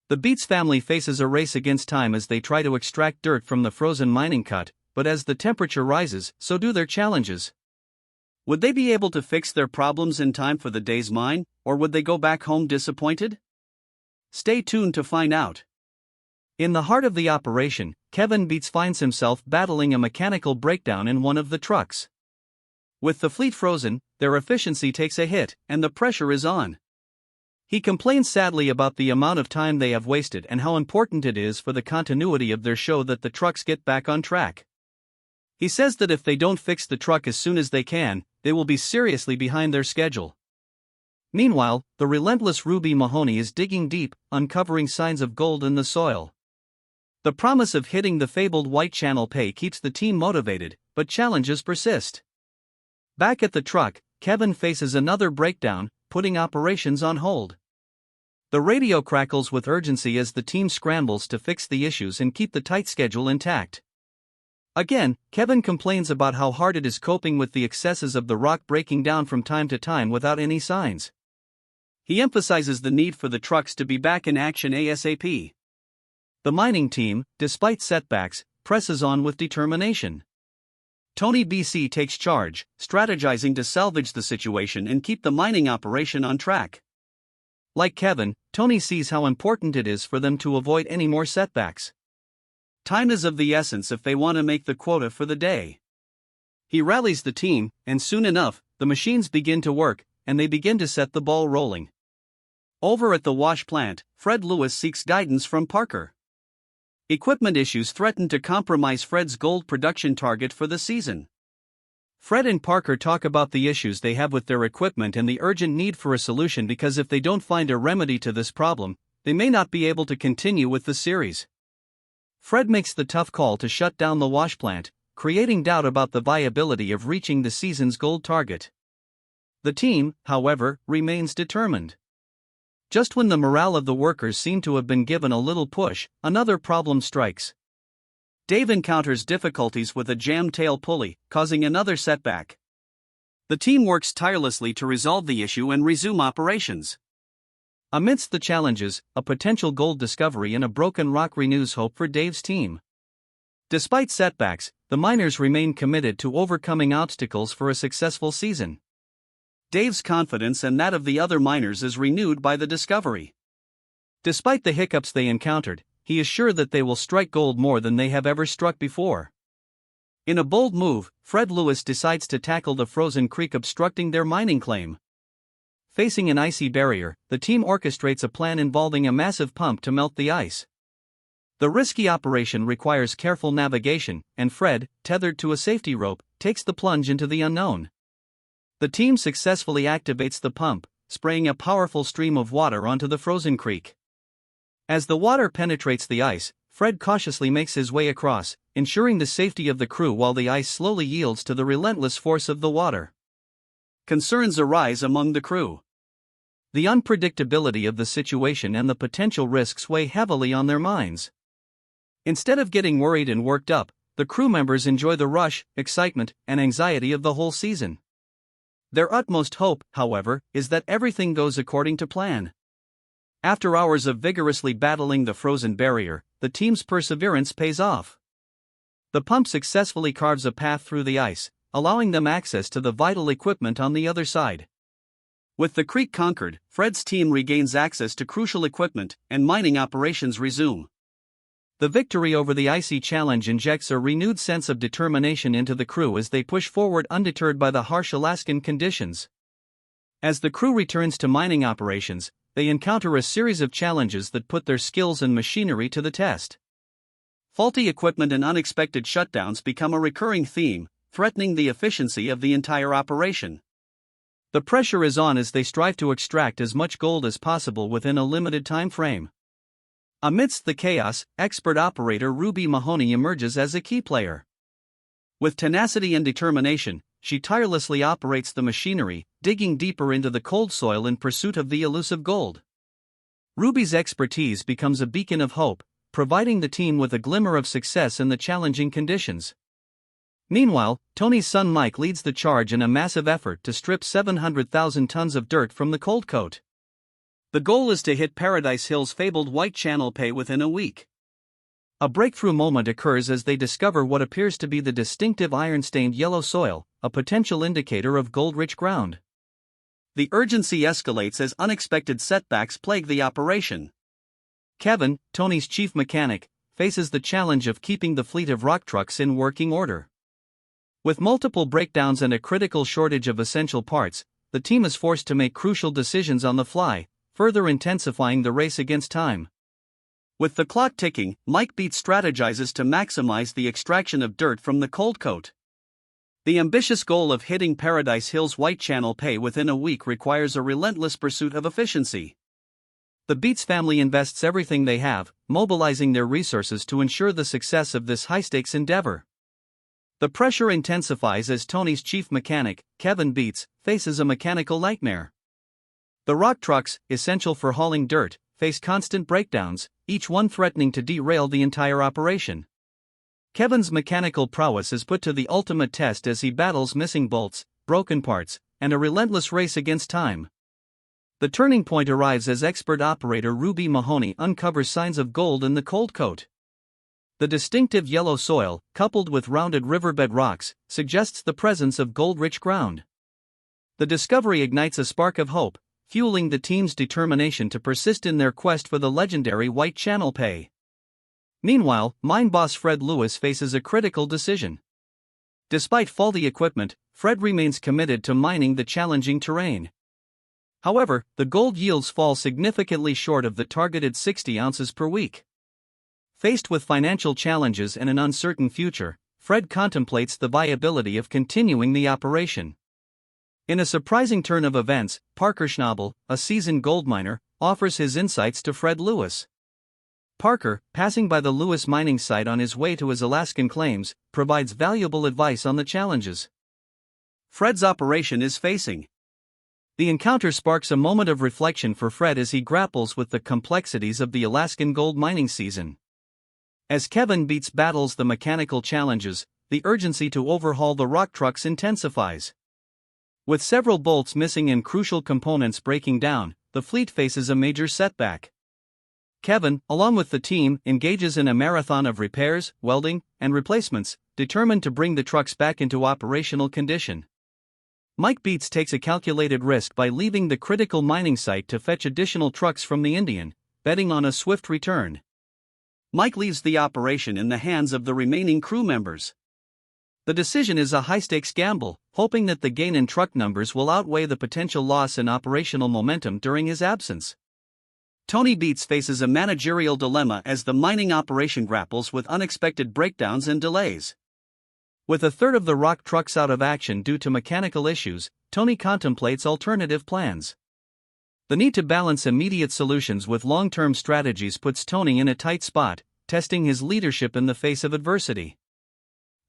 The BEETS family faces a race against time as they try to extract dirt from the frozen mining cut, but as the temperature rises, so do their challenges. Would they be able to fix their problems in time for the day's mine, or would they go back home disappointed? Stay tuned to find out. In the heart of the operation, Kevin BEETS finds himself battling a mechanical breakdown in one of the trucks. With the fleet frozen, their efficiency takes a hit, and the pressure is on. He complains sadly about the amount of time they have wasted and how important it is for the continuity of their show that the trucks get back on track. He says that if they don't fix the truck as soon as they can, they will be seriously behind their schedule. Meanwhile, the relentless Ruby Mahoney is digging deep, uncovering signs of gold in the soil. The promise of hitting the fabled White Channel pay keeps the team motivated, but challenges persist. Back at the truck, Kevin faces another breakdown, putting operations on hold. The radio crackles with urgency as the team scrambles to fix the issues and keep the tight schedule intact. Again, Kevin complains about how hard it is coping with the excesses of the rock breaking down from time to time without any signs. He emphasizes the need for the trucks to be back in action ASAP. The mining team, despite setbacks, presses on with determination. Tony BC takes charge, strategizing to salvage the situation and keep the mining operation on track. Like Kevin, Tony sees how important it is for them to avoid any more setbacks. Time is of the essence if they want to make the quota for the day. He rallies the team, and soon enough, the machines begin to work, and they begin to set the ball rolling. Over at the wash plant, Fred Lewis seeks guidance from Parker. Equipment issues threaten to compromise Fred's gold production target for the season. Fred and Parker talk about the issues they have with their equipment and the urgent need for a solution because if they don't find a remedy to this problem, they may not be able to continue with the series. Fred makes the tough call to shut down the wash plant, creating doubt about the viability of reaching the season's gold target. The team, however, remains determined. Just when the morale of the workers seem to have been given a little push, another problem strikes. Dave encounters difficulties with a jammed tail pulley, causing another setback. The team works tirelessly to resolve the issue and resume operations. Amidst the challenges, a potential gold discovery in a broken rock renews hope for Dave's team. Despite setbacks, the miners remain committed to overcoming obstacles for a successful season. Dave's confidence and that of the other miners is renewed by the discovery. Despite the hiccups they encountered, he is sure that they will strike gold more than they have ever struck before. In a bold move, Fred Lewis decides to tackle the frozen creek obstructing their mining claim. Facing an icy barrier, the team orchestrates a plan involving a massive pump to melt the ice. The risky operation requires careful navigation, and Fred, tethered to a safety rope, takes the plunge into the unknown. The team successfully activates the pump, spraying a powerful stream of water onto the frozen creek. As the water penetrates the ice, Fred cautiously makes his way across, ensuring the safety of the crew while the ice slowly yields to the relentless force of the water. Concerns arise among the crew. The unpredictability of the situation and the potential risks weigh heavily on their minds. Instead of getting worried and worked up, the crew members enjoy the rush, excitement, and anxiety of the whole season. Their utmost hope, however, is that everything goes according to plan. After hours of vigorously battling the frozen barrier, the team's perseverance pays off. The pump successfully carves a path through the ice, allowing them access to the vital equipment on the other side. With the creek conquered, Fred's team regains access to crucial equipment, and mining operations resume. The victory over the icy challenge injects a renewed sense of determination into the crew as they push forward undeterred by the harsh Alaskan conditions. As the crew returns to mining operations, they encounter a series of challenges that put their skills and machinery to the test. Faulty equipment and unexpected shutdowns become a recurring theme, threatening the efficiency of the entire operation. The pressure is on as they strive to extract as much gold as possible within a limited time frame. Amidst the chaos, expert operator Ruby Mahoney emerges as a key player. With tenacity and determination, she tirelessly operates the machinery, digging deeper into the cold soil in pursuit of the elusive gold. Ruby's expertise becomes a beacon of hope, providing the team with a glimmer of success in the challenging conditions. Meanwhile, Tony's son Mike leads the charge in a massive effort to strip 700,000 tons of dirt from the cold coat. The goal is to hit Paradise Hill's fabled White Channel Pay within a week. A breakthrough moment occurs as they discover what appears to be the distinctive iron-stained yellow soil, a potential indicator of gold-rich ground. The urgency escalates as unexpected setbacks plague the operation. Kevin, Tony's chief mechanic, faces the challenge of keeping the fleet of rock trucks in working order. With multiple breakdowns and a critical shortage of essential parts, the team is forced to make crucial decisions on the fly, further intensifying the race against time. With the clock ticking, Mike BEETS strategizes to maximize the extraction of dirt from the cold coat. The ambitious goal of hitting Paradise Hill's White Channel Pay within a week requires a relentless pursuit of efficiency. The BEETS family invests everything they have, mobilizing their resources to ensure the success of this high-stakes endeavor. The pressure intensifies as Tony's chief mechanic, Kevin BEETS, faces a mechanical nightmare. The rock trucks, essential for hauling dirt, face constant breakdowns, each one threatening to derail the entire operation. Kevin's mechanical prowess is put to the ultimate test as he battles missing bolts, broken parts, and a relentless race against time. The turning point arrives as expert operator Ruby Mahoney uncovers signs of gold in the cold coat. The distinctive yellow soil, coupled with rounded riverbed rocks, suggests the presence of gold-rich ground. The discovery ignites a spark of hope, fueling the team's determination to persist in their quest for the legendary White Channel Pay. Meanwhile, mine boss Fred Lewis faces a critical decision. Despite faulty equipment, Fred remains committed to mining the challenging terrain. However, the gold yields fall significantly short of the targeted 60 ounces per week. Faced with financial challenges and an uncertain future, Fred contemplates the viability of continuing the operation. In a surprising turn of events, Parker Schnabel, a seasoned gold miner, offers his insights to Fred Lewis. Parker, passing by the Lewis mining site on his way to his Alaskan claims, provides valuable advice on the challenges Fred's operation is facing. The encounter sparks a moment of reflection for Fred as he grapples with the complexities of the Alaskan gold mining season. As Kevin BEETS battles the mechanical challenges, the urgency to overhaul the rock trucks intensifies. With several bolts missing and crucial components breaking down, the fleet faces a major setback. Kevin, along with the team, engages in a marathon of repairs, welding, and replacements, determined to bring the trucks back into operational condition. Mike BEETS takes a calculated risk by leaving the critical mining site to fetch additional trucks from the Indian, betting on a swift return. Mike leaves the operation in the hands of the remaining crew members. The decision is a high-stakes gamble, hoping that the gain in truck numbers will outweigh the potential loss in operational momentum during his absence. Tony BEETS faces a managerial dilemma as the mining operation grapples with unexpected breakdowns and delays. With a third of the rock trucks out of action due to mechanical issues, Tony contemplates alternative plans. The need to balance immediate solutions with long-term strategies puts Tony in a tight spot, testing his leadership in the face of adversity.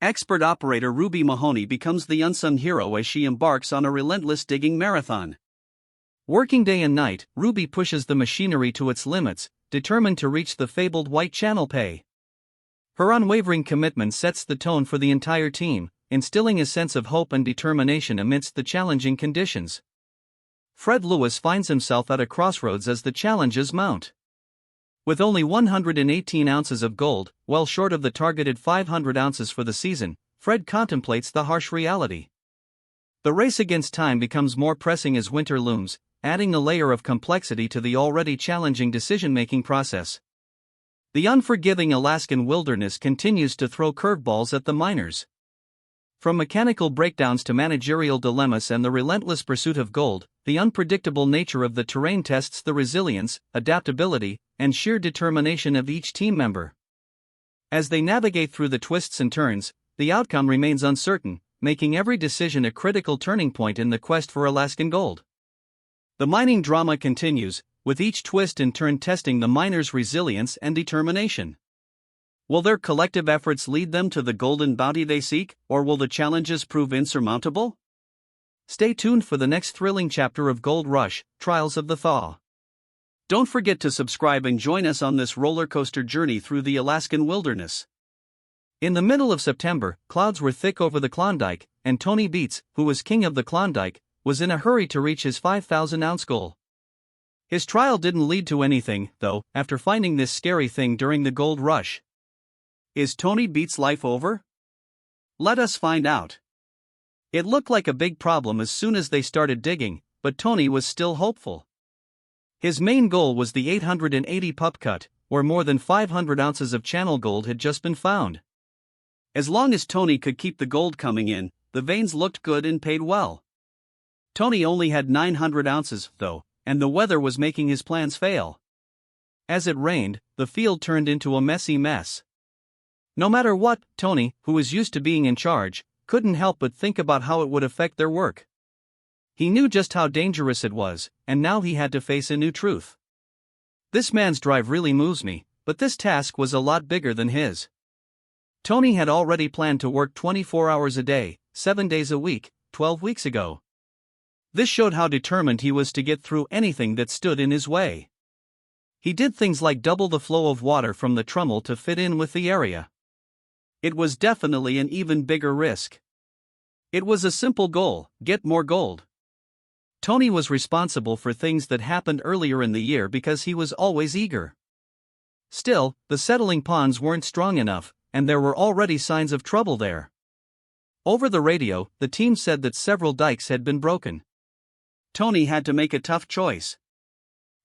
Expert operator Ruby Mahoney becomes the unsung hero as she embarks on a relentless digging marathon. Working day and night, Ruby pushes the machinery to its limits, determined to reach the fabled White Channel Pay. Her unwavering commitment sets the tone for the entire team, instilling a sense of hope and determination amidst the challenging conditions. Fred Lewis finds himself at a crossroads as the challenges mount. With only 118 ounces of gold, well short of the targeted 500 ounces for the season, Fred contemplates the harsh reality. The race against time becomes more pressing as winter looms, adding a layer of complexity to the already challenging decision-making process. The unforgiving Alaskan wilderness continues to throw curveballs at the miners. From mechanical breakdowns to managerial dilemmas and the relentless pursuit of gold, the unpredictable nature of the terrain tests the resilience, adaptability, and sheer determination of each team member. As they navigate through the twists and turns, the outcome remains uncertain, making every decision a critical turning point in the quest for Alaskan gold. The mining drama continues, with each twist and turn testing the miners' resilience and determination. Will their collective efforts lead them to the golden bounty they seek, or will the challenges prove insurmountable? Stay tuned for the next thrilling chapter of Gold Rush, Trials of the Thaw. Don't forget to subscribe and join us on this roller coaster journey through the Alaskan wilderness. In the middle of September, clouds were thick over the Klondike, and Tony BEETS, who was king of the Klondike, was in a hurry to reach his 5,000-ounce goal. His trial didn't lead to anything, though, after finding this scary thing during the gold rush. Is Tony Beets' life over? Let us find out. It looked like a big problem as soon as they started digging, but Tony was still hopeful. His main goal was the 880 pup cut, where more than 500 ounces of channel gold had just been found. As long as Tony could keep the gold coming in, the veins looked good and paid well. Tony only had 900 ounces, though, and the weather was making his plans fail. As it rained, the field turned into a messy mess. No matter what, Tony, who was used to being in charge, couldn't help but think about how it would affect their work. He knew just how dangerous it was, and now he had to face a new truth. This man's drive really moves me, but this task was a lot bigger than his. Tony had already planned to work 24 hours a day, 7 days a week, 12 weeks ago. This showed how determined he was to get through anything that stood in his way. He did things like double the flow of water from the trommel to fit in with the area. It was definitely an even bigger risk. It was a simple goal: get more gold. Tony was responsible for things that happened earlier in the year because he was always eager. Still, the settling ponds weren't strong enough, and there were already signs of trouble there. Over the radio, the team said that several dikes had been broken. Tony had to make a tough choice.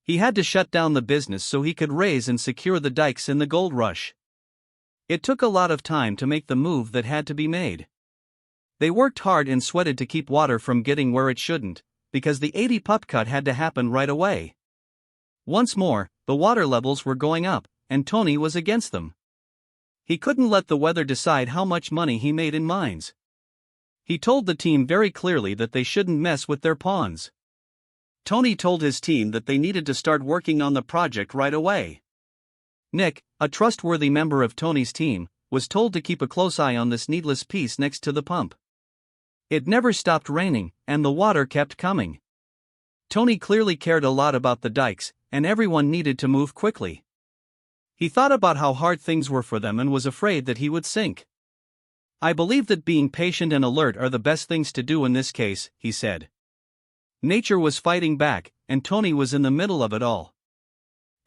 He had to shut down the business so he could raise and secure the dikes in the gold rush. It took a lot of time to make the move that had to be made. They worked hard and sweated to keep water from getting where it shouldn't, because the 80 pup cut had to happen right away. Once more, the water levels were going up, and Tony was against them. He couldn't let the weather decide how much money he made in mines. He told the team very clearly that they shouldn't mess with their ponds. Tony told his team that they needed to start working on the project right away. Nick, a trustworthy member of Tony's team, was told to keep a close eye on this needless piece next to the pump. It never stopped raining, and the water kept coming. Tony clearly cared a lot about the dikes, and everyone needed to move quickly. He thought about how hard things were for them and was afraid that he would sink. "I believe that being patient and alert are the best things to do in this case," he said. Nature was fighting back, and Tony was in the middle of it all.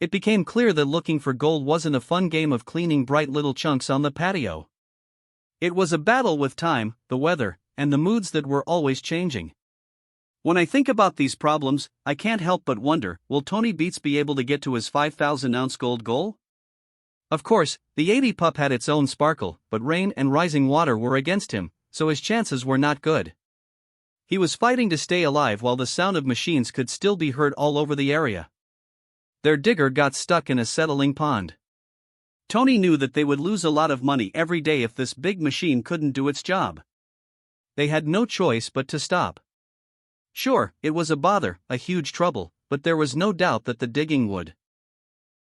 It became clear that looking for gold wasn't a fun game of cleaning bright little chunks on the patio. It was a battle with time, the weather, and the moods that were always changing. When I think about these problems, I can't help but wonder, will Tony Beets be able to get to his 5,000-ounce gold goal? Of course, the 80 pup had its own sparkle, but rain and rising water were against him, so his chances were not good. He was fighting to stay alive while the sound of machines could still be heard all over the area. Their digger got stuck in a settling pond. Tony knew that they would lose a lot of money every day if this big machine couldn't do its job. They had no choice but to stop. Sure, it was a bother, a huge trouble, but there was no doubt that the digging would